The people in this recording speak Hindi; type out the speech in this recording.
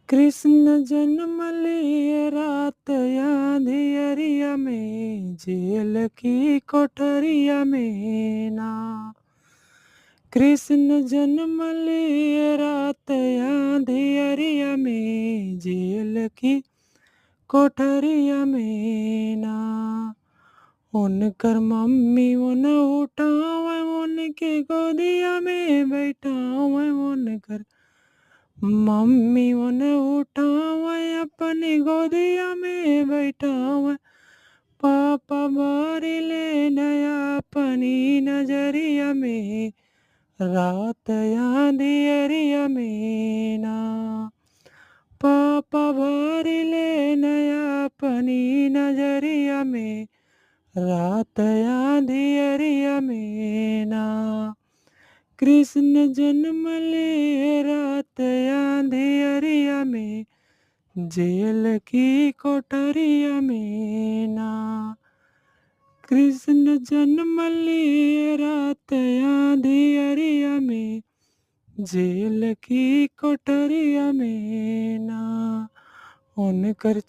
कृष्ण जन्म लिए रात अंधियरिया में, जेल की कोठरिया में ना। कृष्ण जन्म लिए रात अंधियरिया में, जेल की कोठरिया में ना। उनकर मम्मी उन उठावे, उनके गोदिया में बैठावे। उनकर मम्मी उन उठावे, अपनी गोदिया में बैठावे। पापा बारी ले नया अपनी नजरिया में, रात अंधियरिया में ना। पापा बारी ले नया अपनी नजरिया में, रात अंधियरिया में ना। कृष्ण जन्म ले रात अंधियरिया में, जेल की कोठरिया में ना। कृष्ण जन्म लिए रात अंधियरिया में, जेल की कोठरिया में ना। उनकर